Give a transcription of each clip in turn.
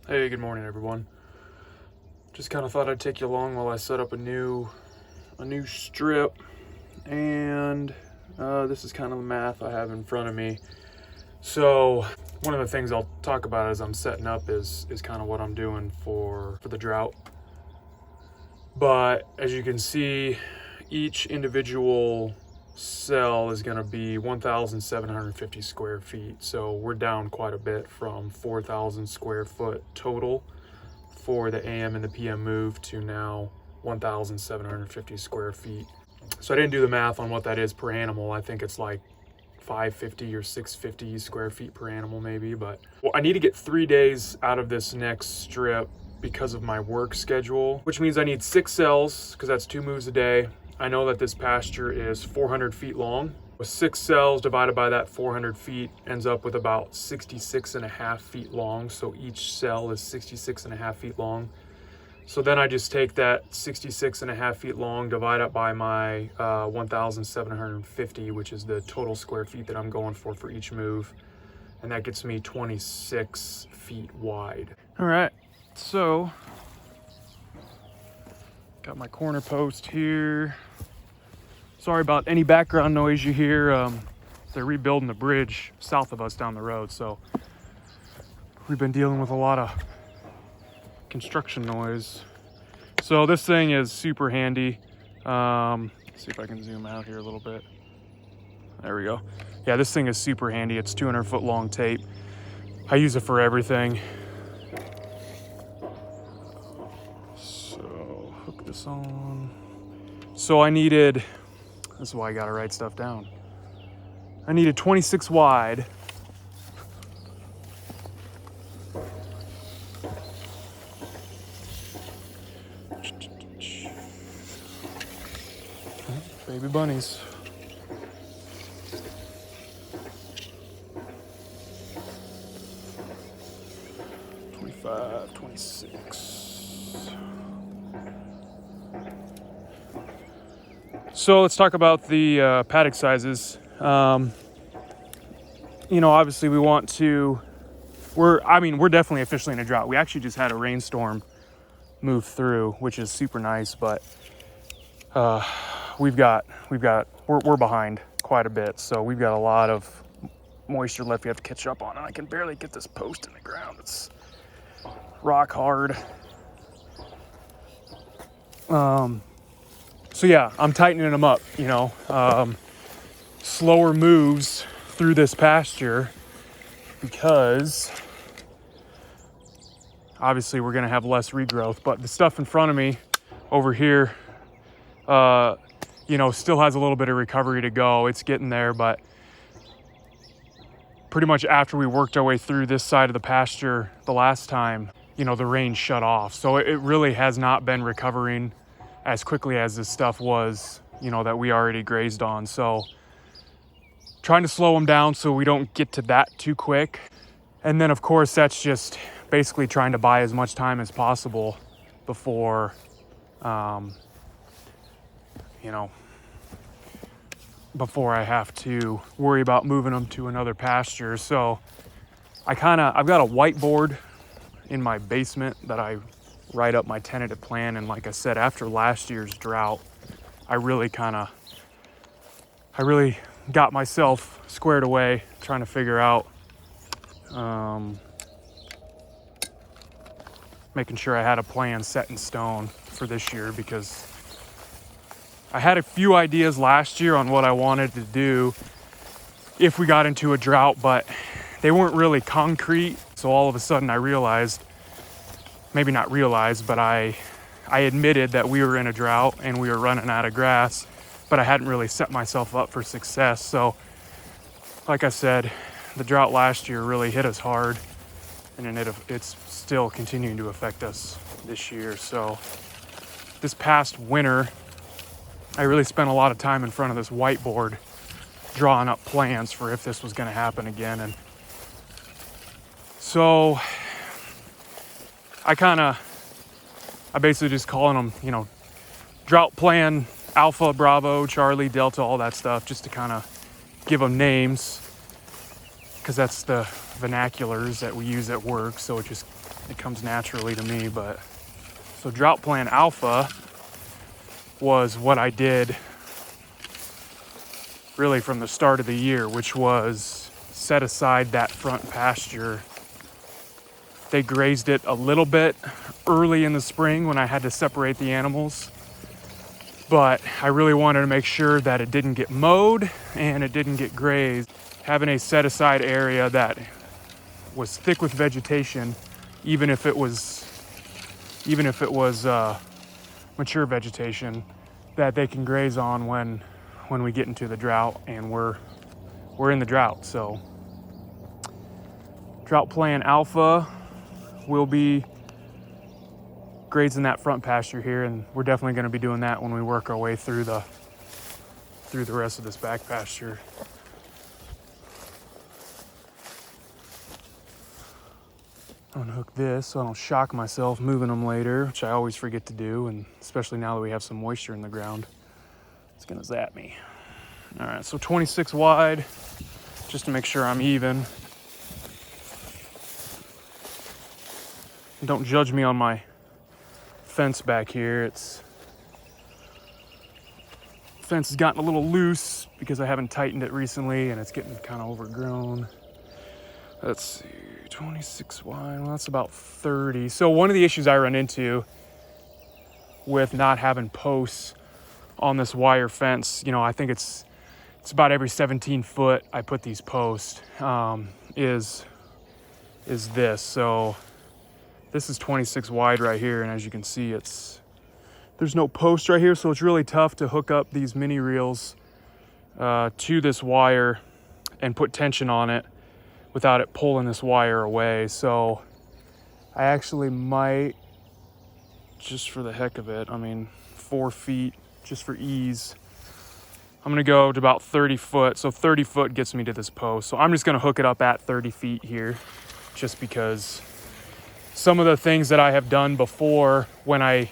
Hey, good morning, everyone. Just kind of thought I'd take you along while I set up a new strip, and this is kind of the math I have in front of me. So one of the things I'll talk about as I'm setting up is kind of what I'm doing for the drought. But as you can see, each individual cell is going to be 1,750 square feet. So we're down quite a bit from 4,000 square foot total for the AM and the PM move to now 1,750 square feet. So I didn't do the math on what that is per animal. I think it's like 550 or 650 square feet per animal maybe, but I need to get 3 days out of this next strip because of my work schedule, which means I need 6 cells because that's 2 moves a day. I know that this pasture is 400 feet long. With 6 cells divided by that 400 feet ends up with about 66.5 feet long. So each cell is 66.5 feet long. So then I just take that 66.5 feet long, divide it by my 1,750, which is the total square feet that I'm going for each move. And that gets me 26 feet wide. All right, so got my corner post here. Sorry about any background noise you hear. They're rebuilding the bridge south of us down the road, so we've been dealing with a lot of construction noise. So this thing is super handy. See if I can zoom out here a little bit. There we go. Yeah, this thing is super handy. It's 200 foot long tape. I use it for everything. So hook this on. So I needed, this is why I gotta write stuff down. I needed 26 wide. Baby bunnies. $25, $26. So let's talk about the paddock sizes. You know, obviously we want to, we're definitely officially in a drought. We actually just had a rainstorm move through, which is super nice, but we're behind quite a bit. So we've got a lot of moisture left we have to catch up on, and I can barely get this post in the ground. It's rock hard. So yeah, I'm tightening them up, you know, slower moves through this pasture because obviously we're going to have less regrowth, but the stuff in front of me over here, you know, still has a little bit of recovery to go. It's getting there, but pretty much after we worked our way through this side of the pasture the last time, you know, the rain shut off. So it really has not been recovering as quickly as this stuff was, you know, that we already grazed on. So trying to slow them down so we don't get to that too quick. And then of course, that's just basically trying to buy as much time as possible before, you know, before I have to worry about moving them to another pasture. So I've got a whiteboard in my basement that I write up my tentative plan. And like I said, after last year's drought, I really got myself squared away trying to figure out, making sure I had a plan set in stone for this year, because I had a few ideas last year on what I wanted to do if we got into a drought, but they weren't really concrete. So all of a sudden I realized, maybe not realized, but I admitted that we were in a drought and we were running out of grass, but I hadn't really set myself up for success. So like I said, the drought last year really hit us hard, and it's still continuing to affect us this year. So this past winter, I really spent a lot of time in front of this whiteboard drawing up plans for if this was going to happen again. And so I basically just calling them, you know, drought plan, Alpha, Bravo, Charlie, Delta, all that stuff, just to kind of give them names, because that's the vernaculars that we use at work. So it just it comes naturally to me. But so drought plan alpha was what I did really from the start of the year, which was set aside that front pasture. They grazed it a little bit early in the spring when I had to separate the animals, but I really wanted to make sure that it didn't get mowed and it didn't get grazed. Having a set aside area that was thick with vegetation, even if it was mature vegetation, that they can graze on when we get into the drought, and we're in the drought. So drought plan alpha will be grazing that front pasture here, and we're definitely going to be doing that when we work our way through the rest of this back pasture. Unhook this so I don't shock myself moving them later, which I always forget to do, and especially now that we have some moisture in the ground, it's gonna zap me. All right, so 26 wide, just to make sure I'm even. Don't judge me on my fence back here. Fence has gotten a little loose because I haven't tightened it recently, and it's getting kind of overgrown. Let's see, 26 wide, well, that's about 30. So one of the issues I run into with not having posts on this wire fence, I think it's about every 17 foot I put these posts, is this. So this is 26 wide right here, and as you can see, there's no post right here, so it's really tough to hook up these mini reels to this wire and put tension on it without it pulling this wire away. So I actually might, just for the heck of it, 4 feet, just for ease, I'm gonna go to about 30 foot. So 30 foot gets me to this post. So I'm just gonna hook it up at 30 feet here, just because some of the things that I have done before when I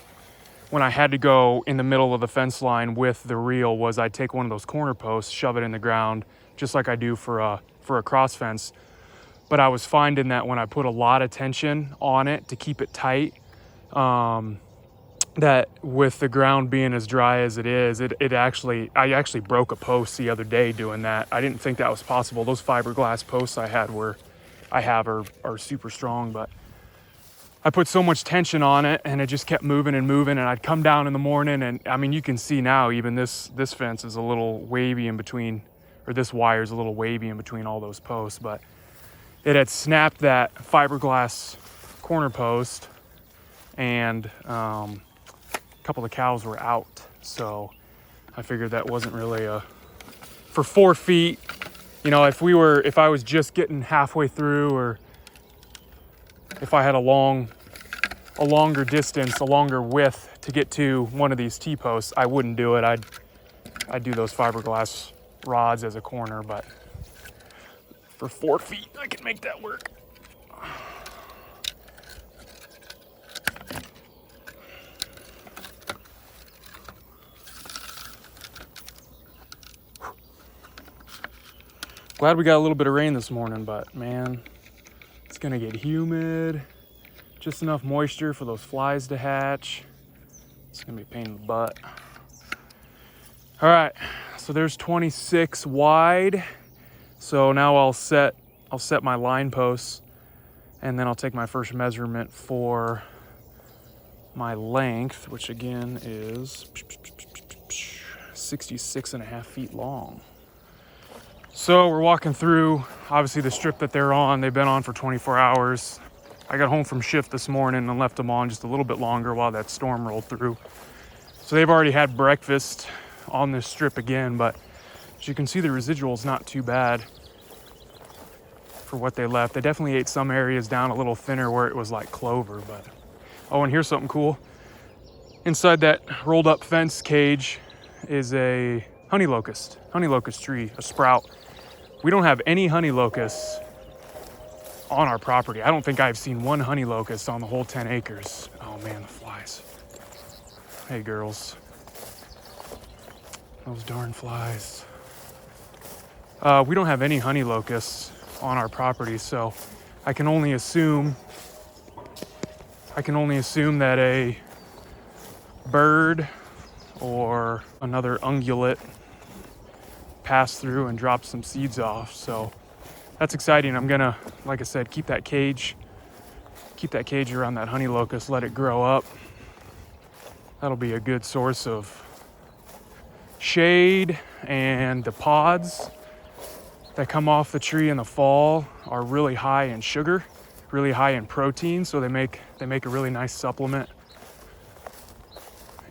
had to go in the middle of the fence line with the reel was I'd take one of those corner posts, shove it in the ground, just like I do for a cross fence. But I was finding that when I put a lot of tension on it to keep it tight, that with the ground being as dry as it is, I actually broke a post the other day doing that. I didn't think that was possible. Those fiberglass posts I have are super strong, but I put so much tension on it and it just kept moving, and I'd come down in the morning, and you can see now even this fence is a little wavy in between, or this wire is a little wavy in between all those posts, but it had snapped that fiberglass corner post, and a couple of cows were out. So I figured that wasn't really for 4 feet, if I was just getting halfway through, or if I had a longer distance, a longer width to get to one of these T-posts, I wouldn't do it. I'd do those fiberglass rods as a corner, but for 4 feet, I can make that work. Glad we got a little bit of rain this morning, but man, it's gonna get humid. Just enough moisture for those flies to hatch. It's gonna be a pain in the butt. All right, so there's 26 wide. So now I'll set my line posts, and then I'll take my first measurement for my length, which again is 66.5 feet long. So we're walking through, obviously, the strip that they're on. They've been on for 24 hours. I got home from shift this morning and left them on just a little bit longer while that storm rolled through. So they've already had breakfast on this strip again, but as you can see, the residual is not too bad for what they left. They definitely ate some areas down a little thinner where it was like clover, but oh, and here's something cool. Inside that rolled up fence cage is a honey locust tree, a sprout. We don't have any honey locusts on our property. I don't think I've seen one honey locust on the whole 10 acres. Oh man, the flies. Hey girls. Those darn flies. We don't have any honey locusts on our property, so I can only assume I can only assume that a bird or another ungulate passed through and dropped some seeds off. So that's exciting. I'm gonna, like I said, keep that cage around that honey locust, let it grow up. That'll be a good source of shade, and the pods that come off the tree in the fall are really high in sugar, really high in protein, so they make a really nice supplement.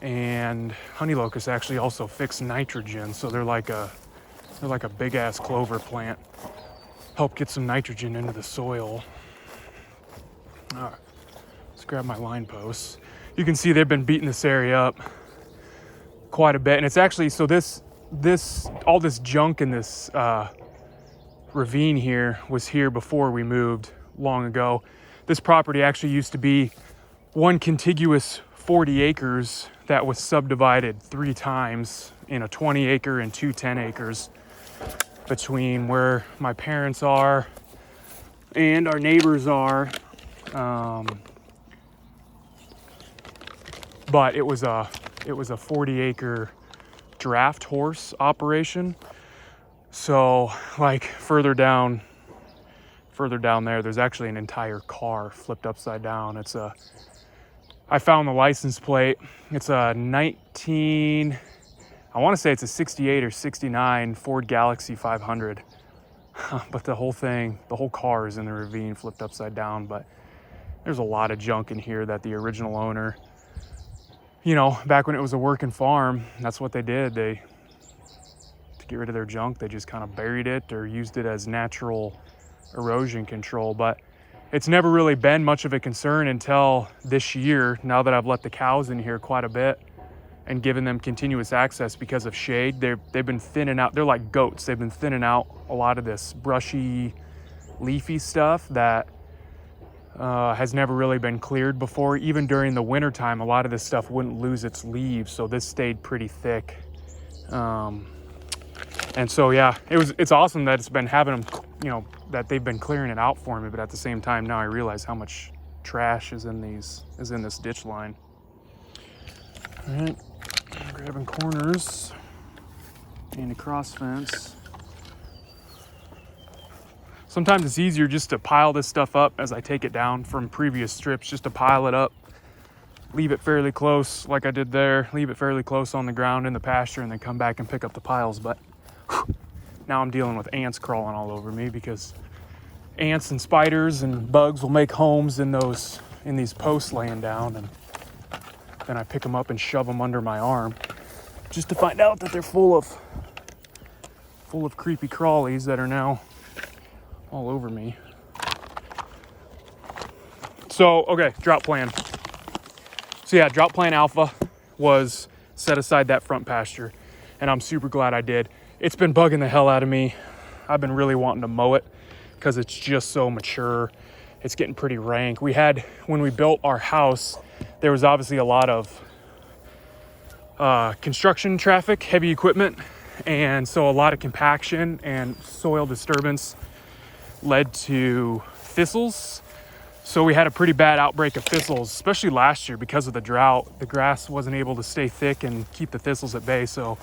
And honey locusts actually also fix nitrogen, so they're like a big ass clover plant. Help get some nitrogen into the soil. All right, let's grab my line posts. You can see they've been beating this area up quite a bit, and it's actually, so all this junk in this ravine here was here before we moved long ago. This property actually used to be one contiguous 40 acres that was subdivided 3 times in a 20 acre and 2 10 acres between where my parents are and our neighbors are. But it was a 40 acre draft horse operation. So like further down there, there's actually an entire car flipped upside down. I found the license plate. It's a I want to say it's a 68 or 69 Ford Galaxy 500. But the whole car is in the ravine, flipped upside down. But there's a lot of junk in here that the original owner, back when it was a working farm, that's what they did. To get rid of their junk, they just kind of buried it or used it as natural erosion control. But it's never really been much of a concern until this year, now that I've let the cows in here quite a bit and given them continuous access because of shade. They've been thinning out. They're like goats. They've been thinning out a lot of this brushy, leafy stuff that has never really been cleared before. Even during the winter time, a lot of this stuff wouldn't lose its leaves, so this stayed pretty thick. And so yeah, it's awesome that it's been having them, that they've been clearing it out for me. But at the same time, now I realize how much trash is in this ditch line. All right, grabbing corners and a cross fence. Sometimes it's easier just to pile this stuff up as I take it down from previous strips, just to pile it up, leave it fairly close like I did there, leave it fairly close on the ground in the pasture, and then come back and pick up the piles. But now I'm dealing with ants crawling all over me, because ants and spiders and bugs will make homes in these posts laying down, and then I pick them up and shove them under my arm just to find out that they're full of creepy crawlies that are now all over me. So, okay, drought plan. So yeah, drought plan alpha was set aside that front pasture, and I'm super glad I did. It's been bugging the hell out of me. I've been really wanting to mow it because it's just so mature. It's getting pretty rank. When we built our house, there was obviously a lot of construction traffic, heavy equipment, and so a lot of compaction and soil disturbance led to thistles. So we had a pretty bad outbreak of thistles, especially last year because of the drought. The grass wasn't able to stay thick and keep the thistles at bay. So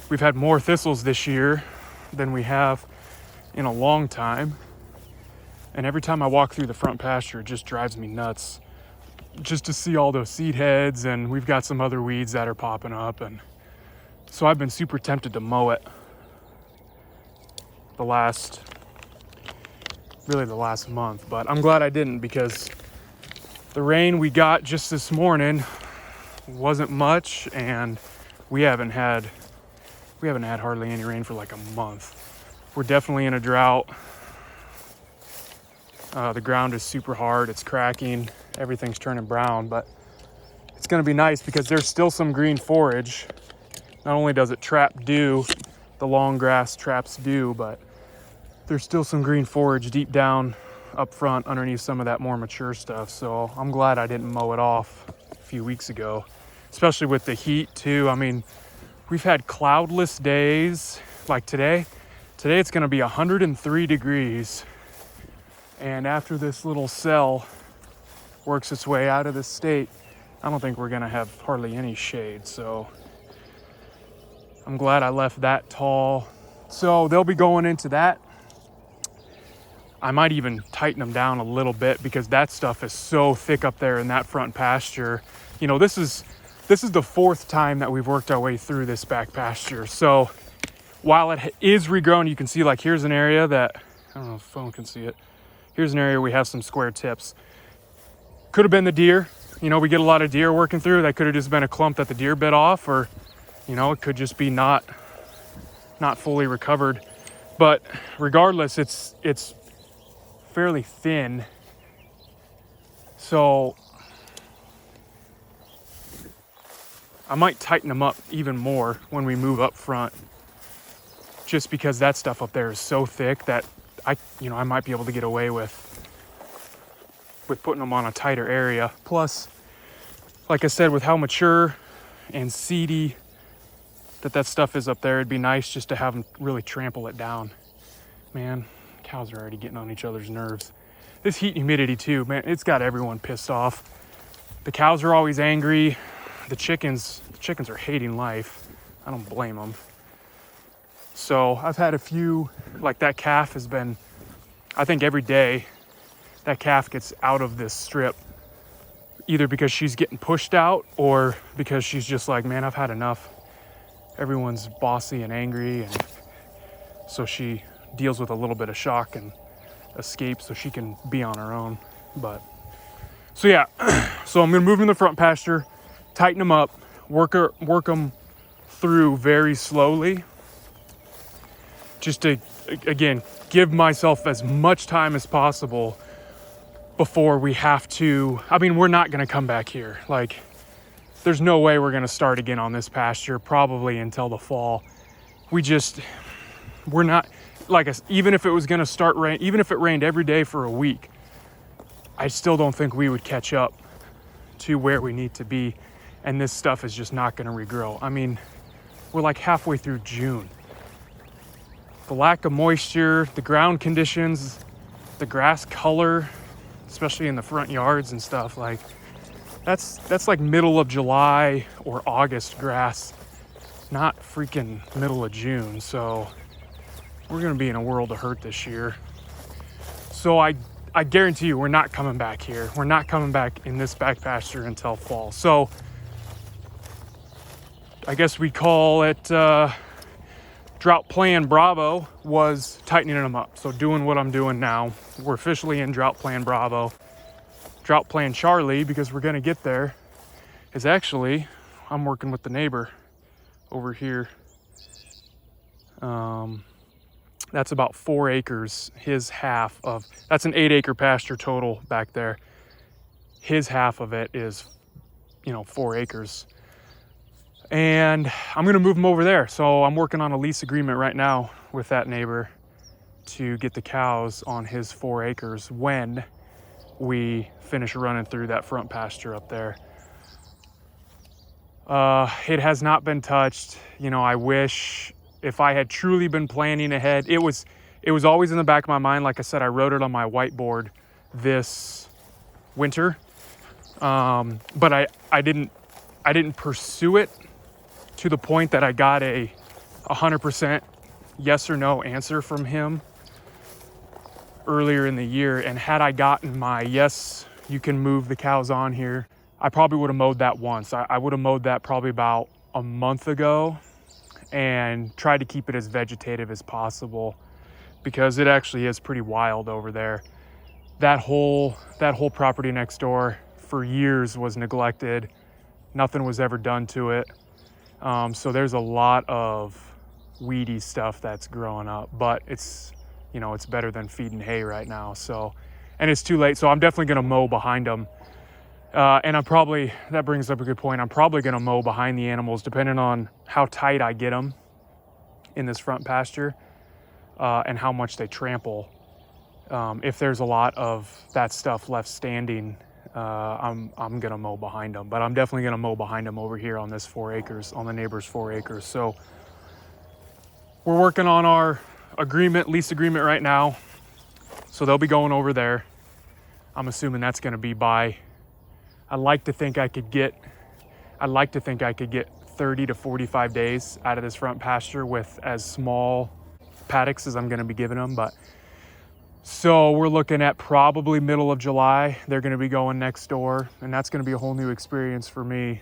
we've had more thistles this year than we have in a long time. And every time I walk through the front pasture, it just drives me nuts just to see all those seed heads, and we've got some other weeds that are popping up. And so I've been super tempted to mow it the last month, but I'm glad I didn't, because the rain we got just this morning wasn't much, and we haven't had hardly any rain for like a month. We're definitely in a drought. The ground is super hard, it's cracking, everything's turning brown, but it's gonna be nice because there's still some green forage. Not only does it trap dew, the long grass traps dew, but there's still some green forage deep down up front underneath some of that more mature stuff. So I'm glad I didn't mow it off a few weeks ago, especially with the heat too. I mean, we've had cloudless days like today. Today it's gonna be 103 degrees. And after this little cell works its way out of the state, I don't think we're gonna have hardly any shade. So I'm glad I left that tall. So they'll be going into that. I might even tighten them down a little bit because that stuff is so thick up there in that front pasture. You know, this is the 4th time that we've worked our way through this back pasture. So while it is regrown, you can see, like, here's an area that, I don't know if the phone can see it. Here's an area we have some square tips. Could have been the deer. You know, we get a lot of deer working through. That could have just been a clump that the deer bit off, or, you know, it could just be not fully recovered. But regardless, it's fairly thin. So I might tighten them up even more when we move up front, just because that stuff up there is so thick that I might be able to get away with putting them on a tighter area. Plus, like I said, with how mature and seedy that stuff is up there, it'd be nice just to have them really trample it down. Man, cows are already getting on each other's nerves. This heat and humidity too, man, it's got everyone pissed off. The cows are always angry. The chickens are hating life. I don't blame them. So I've had a few, like that calf has been, I think every day that calf gets out of this strip, either because she's getting pushed out or because she's just like, man, I've had enough. Everyone's bossy and angry, and so she deals with a little bit of shock and escapes so she can be on her own. But so yeah, so I'm gonna move in the front pasture, tighten them up, work them through very slowly, just to, again, give myself as much time as possible before we have to. I mean, we're not gonna come back here. Like, there's no way we're gonna start again on this pasture probably until the fall. We're not, like, even if it was gonna start rain, even if it rained every day for a week, I still don't think we would catch up to where we need to be, and this stuff is just not gonna regrow. I mean, we're like halfway through June. The lack of moisture, the ground conditions, the grass color, especially in the front yards and stuff, like that's like middle of July or August grass, not freaking middle of June. So we're gonna be in a world of hurt this year. So I guarantee you we're not coming back here. We're not coming back in this back pasture until fall. So I guess we call it Drought Plan Bravo was tightening them up. So doing what I'm doing now. We're officially in Drought Plan Bravo. Drought Plan Charlie, because we're gonna get there, is actually, I'm working with the neighbor over here. That's about 4 acres. His half of, that's an 8-acre pasture total back there. His half of it is, 4 acres. And I'm gonna move him over there. So I'm working on a lease agreement right now with that neighbor to get the cows on his 4 acres when we finish running through that front pasture up there. It has not been touched. I wish, if I had truly been planning ahead, it was always in the back of my mind. Like I said, I wrote it on my whiteboard this winter, but I didn't pursue it to the point that I got a 100% yes or no answer from him earlier in the year. And had I gotten my yes, you can move the cows on here, I probably would have mowed that once. I would have mowed that probably about a month ago and tried to keep it as vegetative as possible, because it actually is pretty wild over there. That whole property next door for years was neglected. Nothing was ever done to it. So there's a lot of weedy stuff that's growing up, but it's better than feeding hay right now. So, and it's too late. So I'm definitely going to mow behind them. And that brings up a good point. I'm probably going to mow behind the animals depending on how tight I get them in this front pasture, and how much they trample. If there's a lot of that stuff left standing, I'm going to mow behind them, but I'm definitely going to mow behind them over here on this 4 acres, on the neighbor's 4 acres. So we're working on our lease agreement right now. So they'll be going over there. I'm assuming that's going to be by I'd like to think I could get 30 to 45 days out of this front pasture with as small paddocks as I'm going to be giving them. But so we're looking at probably middle of July. They're going to be going next door, and that's going to be a whole new experience for me.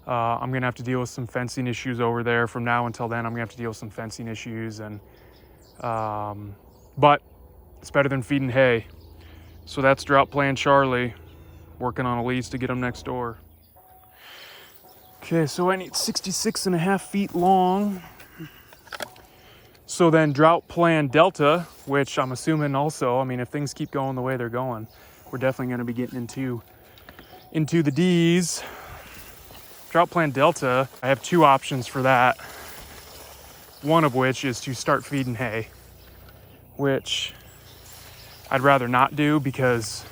I'm going to have to deal with some fencing issues over there. From now until then, I'm going to have to deal with some fencing issues, and but it's better than feeding hay. So that's Drought Plan Charlie, working on a lease to get them next door. Okay, so I need 66.5 feet long. So then Drought Plan Delta, which I'm assuming also, I mean, if things keep going the way they're going, we're definitely going to be getting into the D's. Drought Plan Delta, I have two options for that. One of which is to start feeding hay, which I'd rather not do because,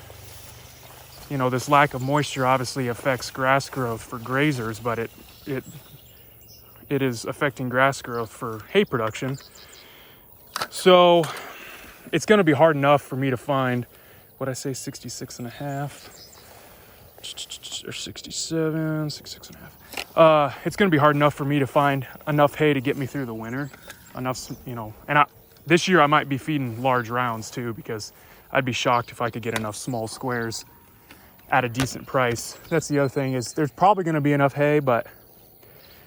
you know, this lack of moisture obviously affects grass growth for grazers, but it is affecting grass growth for hay production. So it's going to be hard enough for me to find, what I say, 66.5 or 67, 66.5. It's going to be hard enough for me to find enough hay to get me through the winter. Enough, you know, and this year I might be feeding large rounds too, because I'd be shocked if I could get enough small squares at a decent price. That's the other thing, is there's probably going to be enough hay, but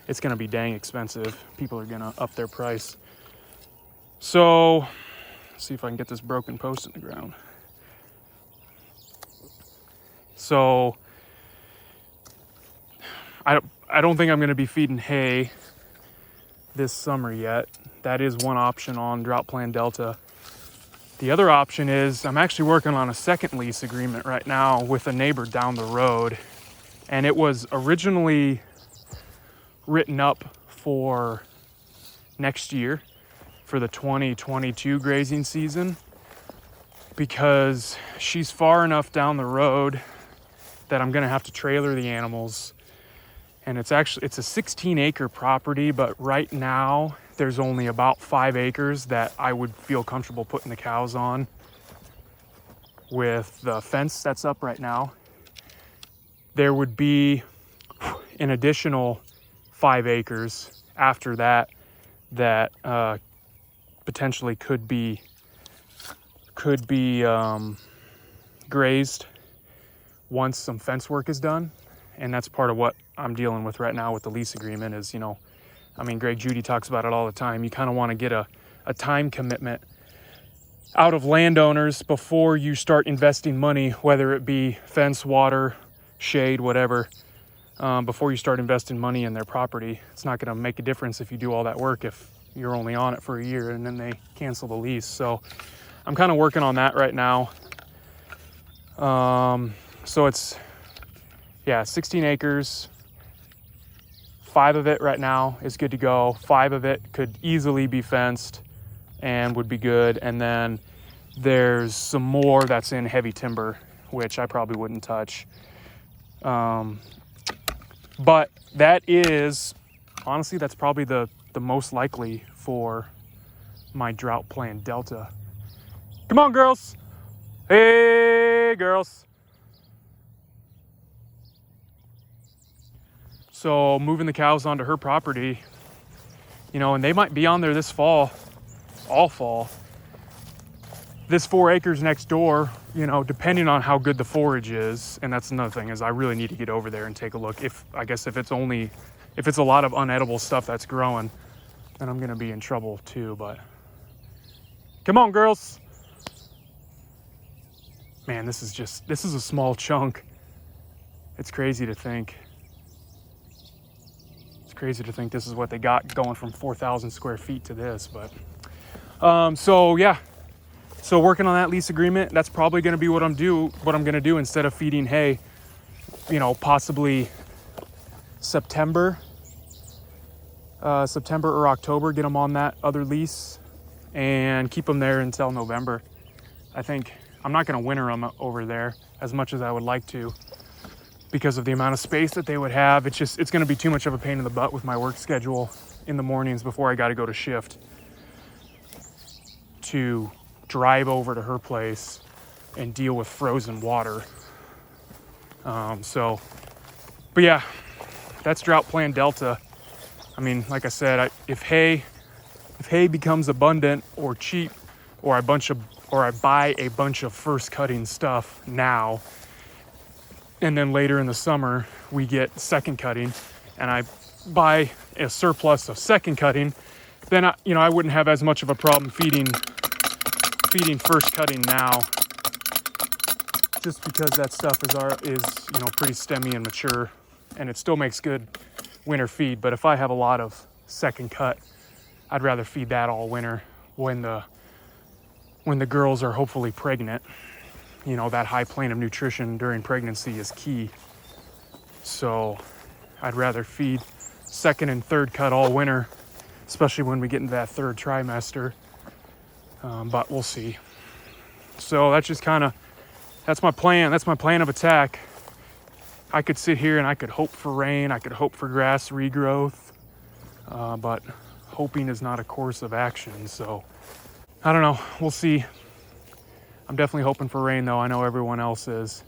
it's going to be dang expensive. People are going to up their price. So let's see if I can get this broken post in the ground. So I don't think I'm going to be feeding hay this summer yet. That is one option on Drought Plan Delta. The other option is I'm actually working on a second lease agreement right now with a neighbor down the road. And it was originally written up for next year for the 2022 grazing season, because she's far enough down the road that I'm going to have to trailer the animals. And it's a 16-acre property, but right now there's only about 5 acres that I would feel comfortable putting the cows on with the fence that's up right now. There would be an additional 5 acres after that potentially could be grazed once some fence work is done. And that's part of what I'm dealing with right now with the lease agreement is, you know, I mean, Greg Judy talks about it all the time. You kind of want to get a time commitment out of landowners before you start investing money, whether it be fence, water, shade, whatever, before you start investing money in their property. It's not going to make a difference if you do all that work if you're only on it for a year and then they cancel the lease. So I'm kind of working on that right now. So it's, 16 acres. 5 of it right now is good to go. 5 of it could easily be fenced and would be good. And then there's some more that's in heavy timber, which I probably wouldn't touch. But that is, honestly, that's probably the most likely for my Drought Plan Delta. Come on, girls. Hey, girls. So moving the cows onto her property, you know, and they might be on there this fall, all fall. This 4 acres next door, you know, depending on how good the forage is, and that's another thing, is I really need to get over there and take a look. If it's a lot of unedible stuff that's growing, then I'm gonna be in trouble too. But come on, girls. Man, this is a small chunk. It's crazy to think. Crazy to think this is what they got going from 4,000 square feet to this, but so working on that lease agreement, that's probably going to be what I'm going to do instead of feeding hay, you know, possibly September or October, get them on that other lease and keep them there until November. I think I'm not going to winter them over there as much as I would like to, because of the amount of space that they would have. It's going to be too much of a pain in the butt with my work schedule in the mornings before I got to go to shift to drive over to her place and deal with frozen water. But yeah, that's drought plan Delta. I mean, like I said, if hay becomes abundant or cheap, or I buy a bunch of first cutting stuff now, and then later in the summer we get second cutting, and I buy a surplus of second cutting, then I wouldn't have as much of a problem feeding first cutting now, just because that stuff is pretty stemmy and mature, and it still makes good winter feed. But if I have a lot of second cut, I'd rather feed that all winter when the girls are hopefully pregnant. That high plane of nutrition during pregnancy is key. So I'd rather feed second and third cut all winter, especially when we get into that third trimester. But we'll see. So that's my plan. That's my plan of attack. I could sit here and I could hope for rain. I could hope for grass regrowth. But hoping is not a course of action. So I don't know. We'll see. I'm definitely hoping for rain, though. I know everyone else is.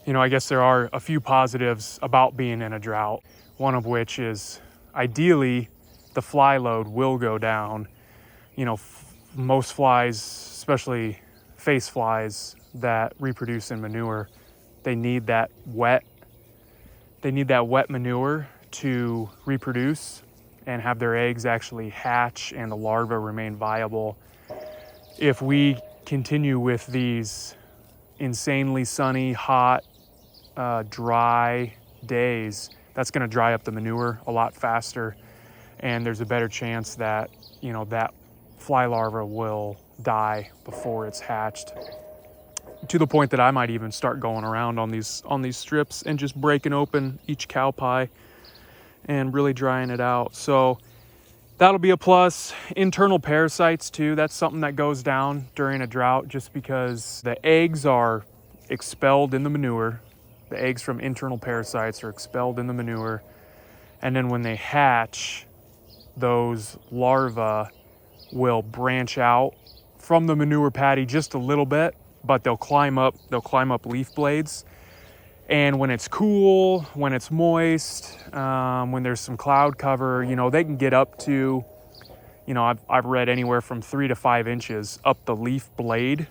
I guess there are a few positives about being in a drought. One of which is, ideally, the fly load will go down. Most flies, especially face flies that reproduce in manure, they need that wet manure to reproduce and have their eggs actually hatch and the larvae remain viable. If we continue with these insanely sunny, hot, dry days, that's going to dry up the manure a lot faster, and there's a better chance that that fly larva will die before it's hatched, to the point that I might even start going around on these strips and just breaking open each cow pie and really drying it out. So that'll be a plus. Internal parasites too, that's something that goes down during a drought, just because the eggs are expelled in the manure. The eggs from internal parasites are expelled in the manure, and then when they hatch, those larvae will branch out from the manure patty just a little bit, but they'll climb up leaf blades. And when it's cool, when it's moist, when there's some cloud cover, they can get up to, I've read anywhere from 3 to 5 inches up the leaf blade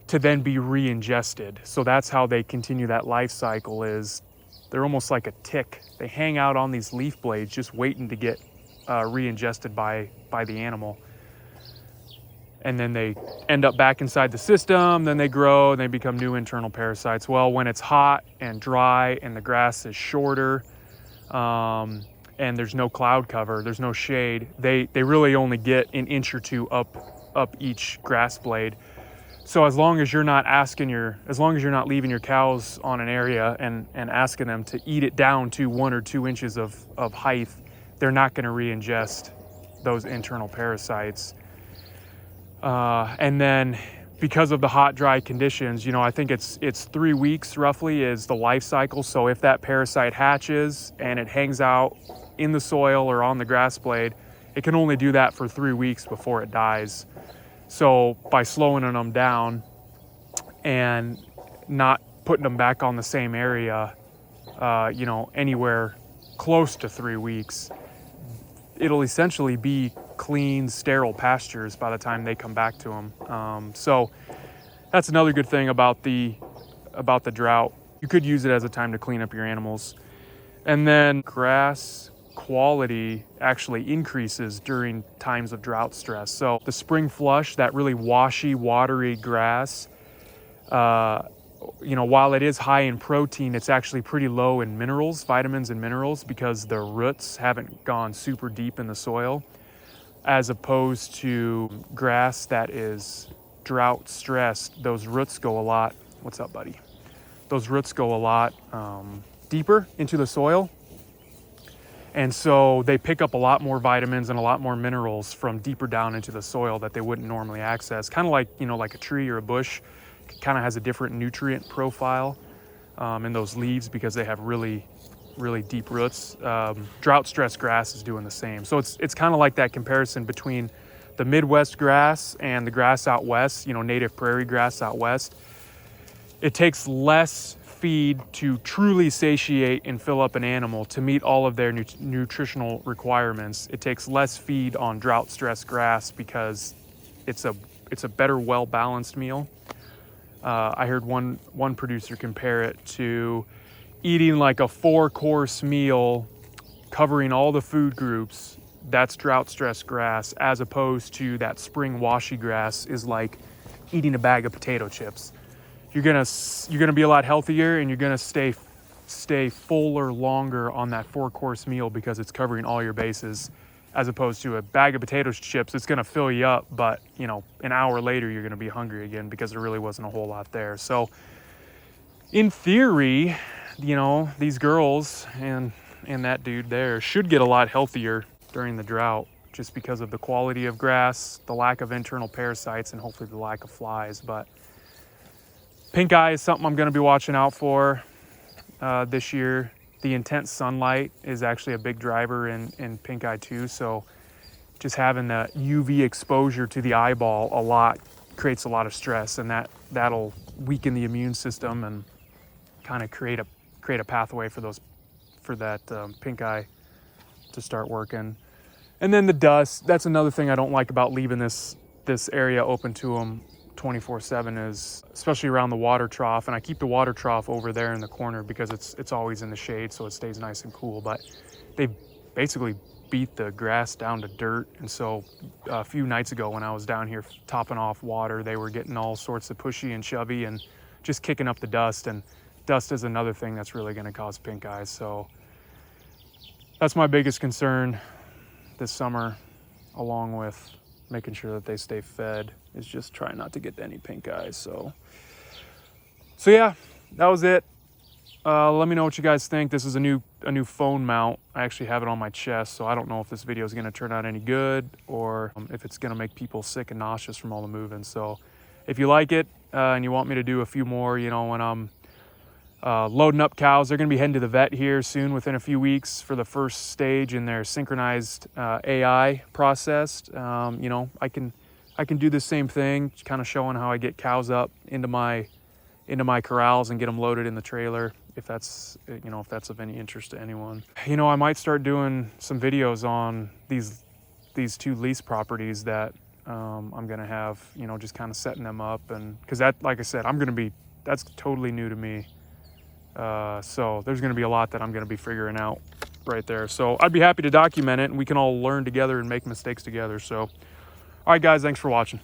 to then be re-ingested. So that's how they continue that life cycle. Is they're almost like a tick. They hang out on these leaf blades just waiting to get re-ingested by the animal. And then they end up back inside the system, then they grow, and they become new internal parasites. Well, when it's hot and dry and the grass is shorter, and there's no cloud cover, there's no shade, they really only get an inch or two up each grass blade. So as long as you're not leaving your cows on an area and asking them to eat it down to 1 or 2 inches of height, they're not going to re-ingest those internal parasites. And then because of the hot, dry conditions, I think it's 3 weeks roughly is the life cycle. So if that parasite hatches and it hangs out in the soil or on the grass blade, it can only do that for 3 weeks before it dies. So by slowing them down and not putting them back on the same area, anywhere close to 3 weeks, it'll essentially be clean, sterile pastures by the time they come back to them. So that's another good thing about the drought. You could use it as a time to clean up your animals. And then grass quality actually increases during times of drought stress. So the spring flush, that really washy, watery grass, while it is high in protein, it's actually pretty low in minerals, vitamins and minerals, because the roots haven't gone super deep in the soil, as opposed to grass that is drought stressed. Those roots go a lot, what's up, buddy? Those roots go a lot deeper into the soil. And so they pick up a lot more vitamins and a lot more minerals from deeper down into the soil that they wouldn't normally access. Kind of like, like a tree or a bush. It kind of has a different nutrient profile in those leaves because they have really, really deep roots. Drought stress grass is doing the same. So it's kind of like that comparison between the Midwest grass and the grass out west, native prairie grass out west. it takes less feed to truly satiate and fill up an animal to meet all of their nutritional requirements. It takes less feed on drought stress grass because it's a better, well-balanced meal. I heard one producer compare it to eating like a 4-course meal covering all the food groups. That's drought stress grass, as opposed to that spring washy grass is like eating a bag of potato chips. You're gonna be a lot healthier, and you're gonna stay fuller longer on that 4-course meal because it's covering all your bases, as opposed to a bag of potato chips. It's gonna fill you up, but you know, an hour later you're gonna be hungry again because there really wasn't a whole lot there. So in theory, you know, these girls and that dude there should get a lot healthier during the drought, just because of the quality of grass, the lack of internal parasites, and hopefully the lack of flies. But pink eye is something I'm going to be watching out for this year. The intense sunlight is actually a big driver in pink eye too. So just having the UV exposure to the eyeball a lot creates a lot of stress, and that'll weaken the immune system and kind of create a pathway for that pink eye to start working. And then the dust, that's another thing I don't like about leaving this area open to them 24/7, is especially around the water trough. And I keep the water trough over there in the corner because it's always in the shade, so it stays nice and cool. But they basically beat the grass down to dirt. And so a few nights ago when I was down here topping off water, they were getting all sorts of pushy and shovey and just kicking up the dust. And dust is another thing that's really going to cause pink eyes. So that's my biggest concern this summer, along with making sure that they stay fed, is just trying not to get any pink eyes. So yeah, that was it. Let me know what you guys think. This is a new phone mount. I actually have it on my chest, so I don't know if this video is going to turn out any good, or if it's going to make people sick and nauseous from all the moving. So if you like it and you want me to do a few more, you know, when I'm loading up cows, they're going to be heading to the vet here soon, within a few weeks, for the first stage in their synchronized AI process. You know, I can do the same thing, kind of showing how I get cows up into my corrals and get them loaded in the trailer, if that's of any interest to anyone. You know, I might start doing some videos on these 2 lease properties that I'm going to have, you know, just kind of setting them up, and because that, like I said, that's totally new to me. So there's going to be a lot that I'm going to be figuring out right there. So I'd be happy to document it, and we can all learn together and make mistakes together. So, all right, guys, thanks for watching.